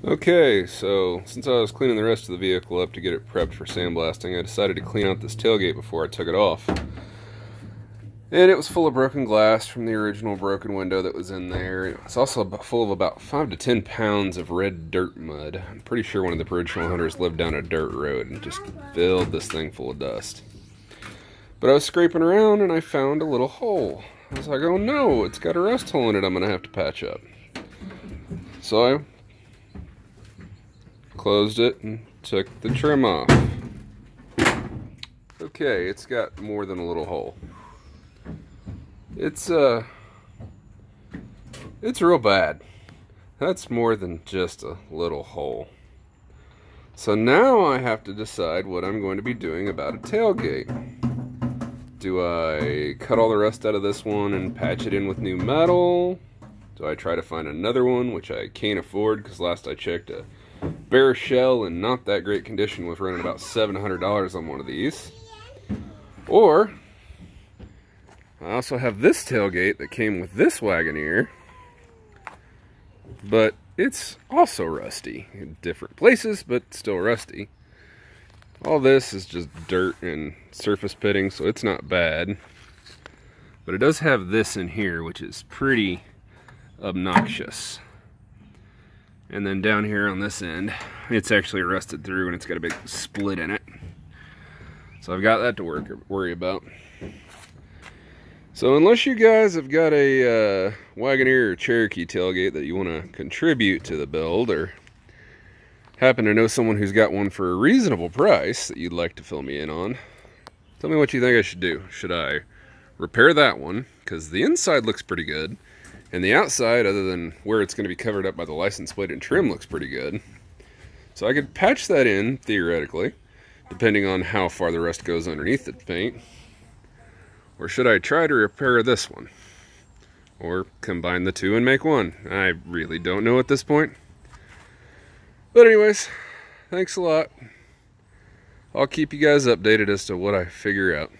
Okay, so since I was cleaning the rest of the vehicle up to get it prepped for sandblasting, I decided to clean out this tailgate before I took it off. And it was full of broken glass from the original broken window that was in there. It was also full of about 5 to 10 pounds of red dirt mud. I'm pretty sure one of the original hunters lived down a dirt road and just filled this thing full of dust. But I was scraping around and I found a little hole. I was like, oh no, it's got a rust hole in it I'm going to have to patch up. So I closed it and took the trim off. Okay, it's got more than a little hole. It's real bad. That's more than just a little hole. So now I have to decide what I'm going to be doing about a tailgate. Do I cut all the rust out of this one and patch it in with new metal? Do I try to find another one, which I can't afford because last I checked a bare shell in not that great condition was running about $700 on one of these? Or I also have this tailgate that came with this wagoneer, but it's also rusty in different places, but still rusty. All this is just dirt and surface pitting, so it's not bad. But it does have this in here, which is pretty obnoxious. And then down here on this end, it's actually rusted through and it's got a big split in it. So I've got that to worry about. So unless you guys have got a Wagoneer or Cherokee tailgate that you want to contribute to the build, or happen to know someone who's got one for a reasonable price that you'd like to fill me in on, tell me what you think I should do. Should I repair that one, because the inside looks pretty good, and the outside, other than where it's going to be covered up by the license plate and trim, looks pretty good. So I could patch that in, theoretically, depending on how far the rust goes underneath the paint. Or should I try to repair this one? Or combine the two and make one? I really don't know at this point. But anyways, thanks a lot. I'll keep you guys updated as to what I figure out.